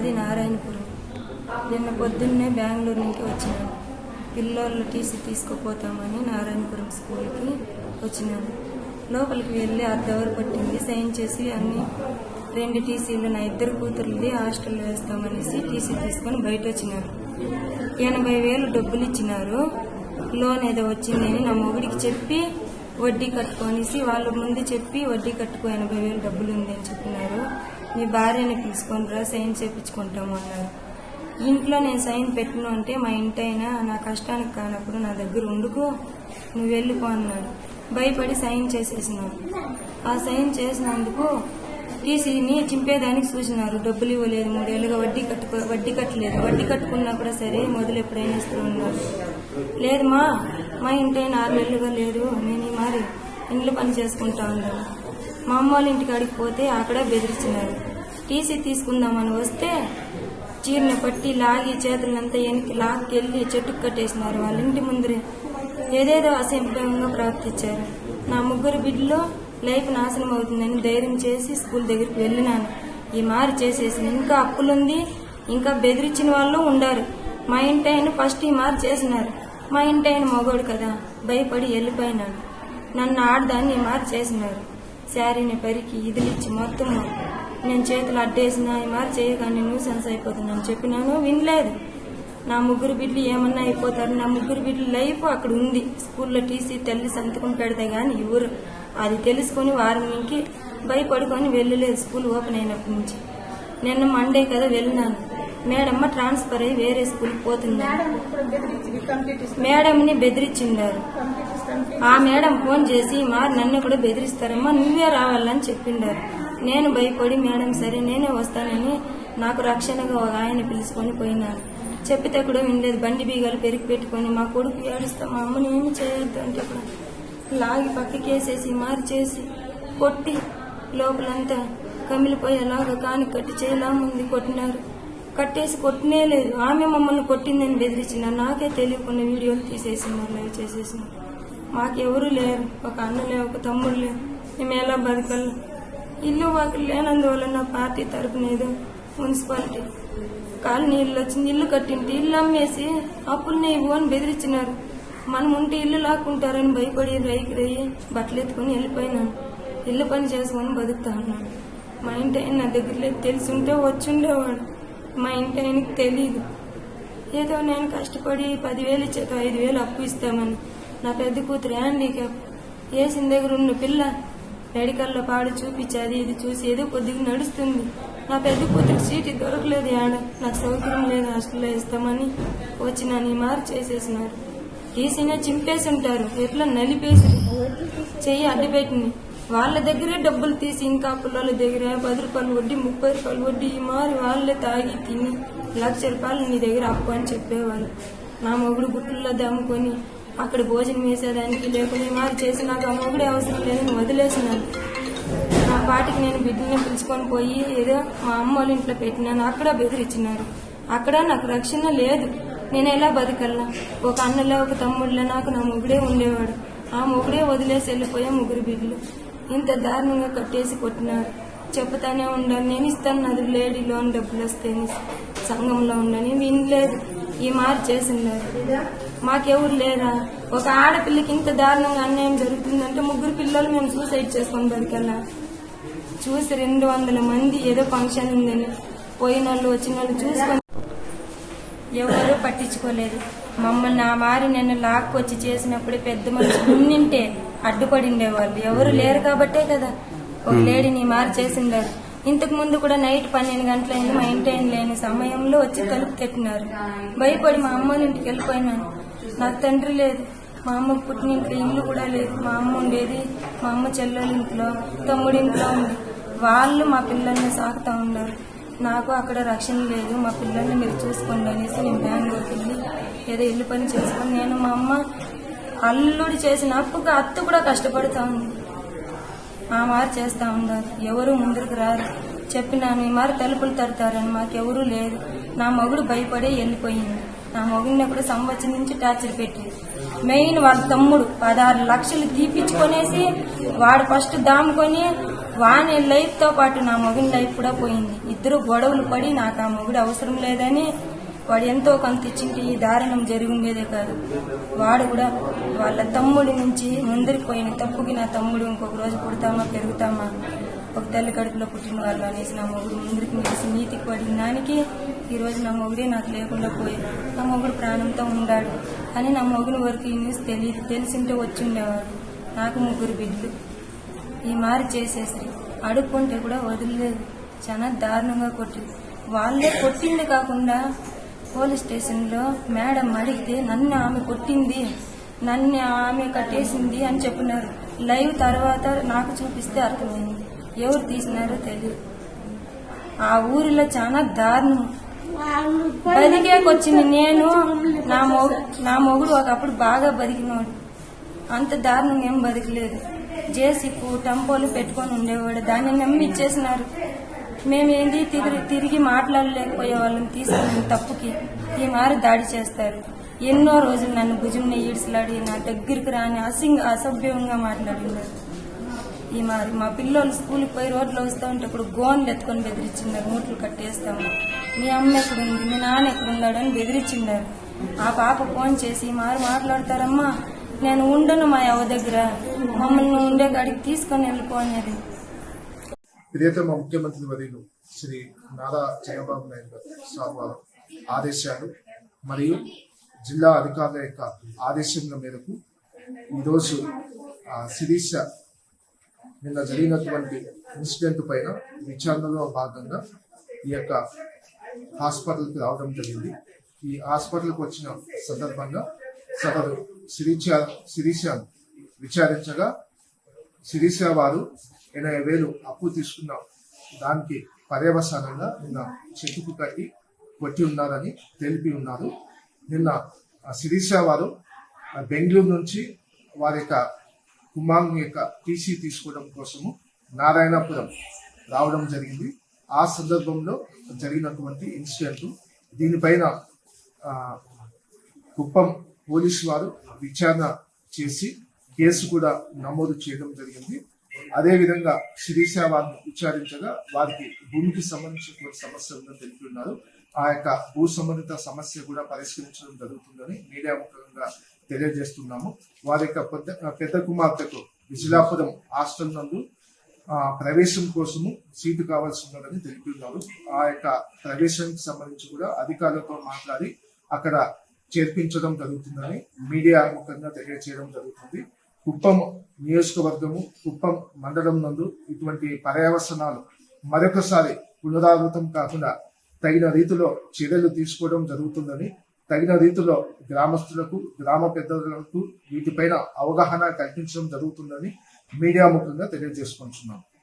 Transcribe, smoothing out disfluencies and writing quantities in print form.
మాది నారాయణపురం. నిన్న పొద్దున్నే బెంగళూరు నుంచి వచ్చినాను. పిల్లోళ్ళు టీసీ తీసుకుపోతామని నారాయణపురం స్కూల్కి వచ్చినాను. లోపలికి వెళ్ళి అర్ధవర్ పట్టింది. సైన్ చేసి అన్ని 2 టీసీలు నా 2 కూతుర్లది హాస్టల్ వేస్తామనేసి టీసీ తీసుకొని బయట వచ్చినారు. 80,000 డబ్బులు ఇచ్చినారు. లోన్ ఏదో వచ్చిందని నా మొగుడికి చెప్పి వడ్డీ కట్టుకొనేసి వాళ్ళ ముందు చెప్పి వడ్డీ కట్టుకో 80,000 డబ్బులు ఉంది అని చెప్పినారు. మీ భార్యని పిలుచుకొని రా సైన్ చేయించుకుంటాము అన్నారు. ఇంట్లో నేను సైన్ పెట్టను అంటే మా ఇంటైనా నా కష్టానికి కానప్పుడు నా దగ్గర ఉండుకో నువ్వు వెళ్ళిపో అన్నాడు. భయపడి సైన్ చేసేసినాను. ఆ సైన్ చేసినందుకు టీసీని చింపేదానికి చూసినారు. డబ్బులు ఇవ్వలేదు. 3 ఏళ్ళుగా వడ్డీ కట్టలేదు. వడ్డీ కట్టుకున్నా కూడా సరే మొదలు ఎప్పుడైనా ఇస్తూ ఉన్నారు. లేదు మా ఇంటైనా 6 నెలలుగా లేదు. నేను ఈ మారి ఇంట్లో పని చేసుకుంటా ఉన్నాను. మా అమ్మ వాళ్ళ ఇంటికి అడిగిపోతే అక్కడ బెదిరించినారు. టీసీ తీసుకుందామని వస్తే చీరని పట్టి లాగి చేతులంతా వెనక్కి లాక్కెళ్ళి చెట్టుకు కట్టేసినారు. వాళ్ళ ఇంటి ముందరే ఏదేదో అసభ్యంగా ప్రవర్తించారు. నా 3 బిడ్డలు లైఫ్ నాశనం అవుతుందని ధైర్యం చేసి స్కూల్ దగ్గరికి వెళ్ళినాను. ఈ మారి చేసేసి ఇంకా అప్పులుంది, ఇంకా బెదిరించిన వాళ్ళు ఉండారు. మా ఇంటైన ఫస్ట్ ఈ మారి చేసినారు. మా ఇంటైన మగోడు కదా భయపడి వెళ్ళిపోయినాడు. నన్ను ఆడదాన్ని ఈ మారి చేసినారు. శారీని పరికి ఇదిలిచ్చి మొత్తం నేను చేతులు అడ్డేసిన ఈ మారి చేయగానే న్యూసెన్స్ అయిపోతుందని చెప్పినాను. వినలేదు. నా 3 బిడ్డలు ఏమన్నా అయిపోతారు. నా 3 బిడ్డల లైఫ్ అక్కడ ఉంది. స్కూల్లో టీసీ తల్లి సంతకం పెడితే గాని ఎవరు అది తెలుసుకుని వారం నుంచి భయపడుకొని వెళ్ళలేదు. స్కూల్ ఓపెన్ అయినప్పటి నుంచి. నిన్న మండే కదా వెళ్ళినాను. మేడమ్మ ట్రాన్స్ఫర్ అయ్యి వేరే స్కూల్కి పోతుంది. మేడంని బెదిరించిండారు. ఆ మేడం ఫోన్ చేసి మారి నన్ను కూడా బెదిరిస్తారమ్మా నువ్వే రావాలని చెప్పిండారు. నేను భయపడి మేడం సరే నేనే వస్తానని నాకు రక్షణగా ఒక ఆయన పిలుచుకొని పోయినాను. చెప్పితే కూడా వినలేదు. బండి బీగాలు పెరిగి పెట్టుకొని మా కొడుకు ఏడుస్తా మా అమ్మని ఏమి చేయొద్దు అంటే కూడా లాగి పక్కకేసేసి మారి చేసి కొట్టి లోపలంతా కమిలిపోయేలాగా కాని కట్టి చేయలా ముందు కొట్టినారు. కట్టేసి కొట్టినే లేదు. ఆమె మమ్మల్ని కొట్టిందని బెదిరించినారు. నాకే తెలియకుండా వీడియోలు తీసేసినారు, లైవ్ చేసేసినారు. మాకెవరూ లేరు. ఒక అన్నలే ఒక తమ్ముడు లేరు. మేము ఎలా బతకలు? ఇల్లు వాకిలు లేనందువల్ల నా పార్టీ తరపున ఏదో మున్సిపాలిటీ కాలనీ ఇల్లు వచ్చింది. ఇల్లు కట్టింటి ఇల్లు అమ్మేసి అప్పుల్ని ఇవ్వు అని బెదిరించినారు. మనం ఉంటే ఇల్లు లాక్కుంటారని భయపడి రైకి రయ్యి బట్టలు ఎత్తుకుని వెళ్ళిపోయినాను. ఇల్లు పని చేసుకొని బతుకుతా ఉన్నాను. మా ఇంటి ఆయన నా దగ్గర లేదు. తెలిసింటే వచ్చిండేవాడు. మా ఇంటి ఆయనకి తెలీదు. ఏదో నేను కష్టపడి 10,000 ఇచ్చేతో 5,000 అప్పు ఇస్తామని నా పెద్ద కూతురు హ్యాండీక్యాప్ వేసిన దగ్గర ఉన్న పిల్ల మెడికల్లో పాడు చూపించేది ఇది చూసి ఏదో కొద్దిగా నడుస్తుంది. నా పెద్ద కూతురికి సీటు దొరకలేదు. ఆడ నాకు సౌకర్యం లేదు. హాస్టల్లో ఇస్తామని వచ్చి నన్ను మారి చేసేసినారు. టీసీనే చింపేసి ఉంటారు. ఎట్లా నలిపేసి చెయ్యి అడ్డుపెట్టింది. వాళ్ళ దగ్గరే డబ్బులు తీసి ఇంకా పిల్లల దగ్గర 10 రూపాయలు వడ్డీ 30 రూపాయలు వడ్డీ ఈ మారి వాళ్ళే తాగి తిని 1,00,000 రూపాయలు నీ దగ్గర అప్పు అని చెప్పేవాళ్ళు. నా మొగుడు గుట్టుల్లో దమ్ముకొని అక్కడ భోజనం వేసేదానికి లేకుండా మారి చేసి నాకు ఆ మొగుడే అవసరం లేదని వదిలేసినాను. నా పాటికి నేను బిడ్డని పిలుచుకొని పోయి ఏదో మా అమ్మ వాళ్ళ ఇంట్లో పెట్టినాను. అక్కడ బెదిరించినారు. అక్కడ నాకు రక్షణ లేదు. నేను ఎలా బతకల్లా? ఒక అన్నలే ఒక తమ్ముడులే నాకు నా మొగుడే ఉండేవాడు. ఆ మొగుడే వదిలేసి వెళ్ళిపోయా 3 బిడ్డలు. ఇంత దారుణంగా కట్టేసి కొట్టినారు. చెప్తానే ఉండాలి. నేను ఇస్తాను నాది లేడీ లోన్ డబ్బులు వస్తాయని సంఘంలో ఉండని వినలేదు. ఈ మారి చేసినారు. మాకెవరు లేరా? ఒక ఆడపిల్లకి ఇంత దారుణంగా అన్యాయం జరుగుతుందంటే 3 పిల్లలు మేము సూసైడ్ చేసుకొని బతికల్లా. చూసి 200 మంది ఏదో ఫంక్షన్ ఉందని పోయిన వాళ్ళు వచ్చిన వాళ్ళు చూసుకొని ఎవరూ పట్టించుకోలేదు. మమ్మల్ని ఆ మారి నన్ను లాక్కొచ్చి చేసినప్పుడే పెద్ద మనిషి ఉన్నింటే అడ్డుపడిండేవాళ్ళు. ఎవరు లేరు కాబట్టే కదా ఒక లేడీని మారి చేసిండారు. ఇంతకు ముందు కూడా నైట్ 12 గంటలైంది. మా ఇంటి ఆయన లేని సమయంలో వచ్చి తలుపు తట్టినారు. భయపడి మా అమ్మ ఇంటికి వెళ్ళిపోయినాను. నాకు తండ్రి లేదు. మా అమ్మ పుట్టిన ఇంట్లో ఇల్లు కూడా లేదు. మా అమ్మ ఉండేది మా అమ్మ చెల్లెల ఇంట్లో, తమ్ముడి ఇంట్లో ఉంది. వాళ్ళు మా పిల్లల్ని సాకుతా ఉన్నారు. నాకు అక్కడ రక్షణ లేదు. మా పిల్లల్ని మీరు చూసుకోండి అనేసి నేను బెంగళూరుకి వెళ్ళి ఏదో ఇల్లు పని చేసుకొని నేను మా అమ్మ అల్లుడి చేసిన అప్పుగా అత్త కూడా కష్టపడుతూ ఉంది. ఆ మారి చేస్తూ ఉన్నారు. ఎవరు ముందుకు రారు. చెప్పినాను ఈ మారి తలుపులు తడతారని. మాకెవరూ లేదు. నా మొగుడు భయపడే వెళ్ళిపోయింది. నా మొగుడిని కూడా సంవత్సరం నుంచి టార్చర్ పెట్టి మెయిన్ వాళ్ళ తమ్ముడు 16 లక్షలు తీపిచ్చుకొనేసి వాడు ఫస్ట్ దాముకొని వాని లైఫ్ తో పాటు నా మొగుని లైఫ్ కూడా పోయింది. ఇద్దరు గొడవలు పడి నాకు ఆ మొగుడు అవసరం లేదని వాడు ఎంతో కొంత ఇచ్చింటి ఈ దారుణం జరిగిండేదే కాదు. వాడు కూడా వాళ్ళ తమ్ముడి నుంచి ముందరికి పోయిన తప్పుకి నా తమ్ముడు ఇంకొక రోజు పుడతామా పెరుగుతామా ఒక తల్లి కడుపులో పుట్టిన వాళ్ళు అనేసి నా మొగుడు ముందరికి నిలిచి నీతికి పడిన దానికి ఈరోజు నా మొగుడే నాకు లేకుండా పోయాడు. నా మొగుడు ప్రాణంతో ఉన్నాడు అని నా మొగుని వరకు ఈ న్యూస్ తెలియదు. తెలిసింటే వచ్చి ఉండేవాడు. నాకు 3 బిడ్డలు ఈ మారి చేసేసి అడుక్కుంటే కూడా వదిలేదు. చాలా దారుణంగా కొట్టింది. వాళ్ళే కొట్టింది కాకుండా పోలీస్ స్టేషన్లో మేడం అడిగితే నన్ను ఆమె కొట్టింది, నన్ను ఆమె కట్టేసింది అని చెప్పినారు. లైవ్ తర్వాత నాకు చూపిస్తే అర్థమైంది. ఎవరు తీసినారో తెలియదు. ఆ ఊరిలో చాలా దారుణం. బతికేకొచ్చింది నేను. నా మొగుడు ఒకప్పుడు బాగా బతికినోడు. అంత దారుణం ఏం బతికలేదు. జేసీపు టంపోలు పెట్టుకొని ఉండేవాడు. దాన్ని నమ్మి ఇచ్చేసినారు. మేమేంది తిరిగి మాట్లాడలేకపోయే వాళ్ళని తీసుకుని తప్పుకి ఈ మారి దాడి చేస్తారు. ఎన్నో రోజులు నన్ను భుజంని ఈడ్చలాడి నా దగ్గరికి రాని అసభ్యంగా మాట్లాడినారు. ఈ మారి మా పిల్లలు స్కూల్కి పోయి రోడ్లో వస్తూ ఉంటే ఇప్పుడు గోన్లు ఎత్తుకొని బెదిరించిండారు. మూట్లు కట్టేస్తాము, మీ అమ్మ ఎక్కడుంది, మీ నాన్న ఎక్కడున్నాడు అని బెదిరించిండారు. ఆ పాప ఫోన్ చేసి మారు మాట్లాడతారమ్మా, నేను ఉండను మా అవ్వ దగ్గర, మమ్మల్ని ఉండే కాడికి తీసుకొని వెళ్ళిపో అనేది. ప్రియతమ ముఖ్యమంత్రి వర్యులు శ్రీ నారా చంద్రబాబు నాయుడు సార్ వారి ఆదేశాలు మరియు జిల్లా అధికారుల యొక్క ఆదేశాల మేరకు ఈరోజు శిరీష నిన్న జరిగినటువంటి ఇన్సిడెంట్ పైన విచారణలో భాగంగా ఈ యొక్క హాస్పిటల్కి రావడం జరిగింది. ఈ హాస్పిటల్కి వచ్చిన సందర్భంగా సదరు శిరీషను విచారించగా శిరీష వారు 80,000 అప్పు తీసుకున్న దానికి పర్యవసానంగా నిన్న చెట్టుకు కట్టి కొట్టి ఉన్నారని తెలిపి ఉన్నారు. నిన్న శిరీష వారు బెంగళూరు నుంచి వారి యొక్క కుమారుని యొక్క టీసీ తీసుకోవడం కోసము నారాయణపురం రావడం జరిగింది. ఆ సందర్భంలో జరిగినటువంటి ఇన్సిడెంట్. దీనిపైన కుప్పం పోలీసు వారు విచారణ చేసి కేసు కూడా నమోదు చేయడం జరిగింది. అదేవిధంగా శిరీష వారిని విచారించగా వారికి భూమికి సంబంధించిన సమస్య ఉందని తెలిపి ఉన్నారు. ఆ యొక్క భూ సంబంధిత సమస్య కూడా పరిష్కరించడం జరుగుతుందని మీడియా ముఖంగా తెలియజేస్తున్నాము. వారి యొక్క పెద్ద కుమార్తెకు విజిలాపురం హాస్టల్ నందు ప్రవేశం కోసము సీటు కావాల్సి ఉన్నదని తెలిపి ఉన్నారు. ఆ యొక్క ప్రవేశానికి సంబంధించి కూడా అధికారులతో మాట్లాడి అక్కడ చేర్పించడం జరుగుతుందని మీడియా ముఖంగా తెలియజేయడం జరుగుతుంది. కుప్పం నియోజకవర్గము, కుప్పం మండలం నందు ఇటువంటి పర్యవసనాలు మరొకసారి పునరావృతం కాకుండా తగిన రీతిలో చర్యలు తీసుకోవడం జరుగుతుందని, తగిన రీతిలో గ్రామస్తులకు, గ్రామ పెద్దలకు వీటిపైన అవగాహన కల్పించడం జరుగుతుందని మీడియా ముఖంగా తెలియజేసుకుంటున్నాం.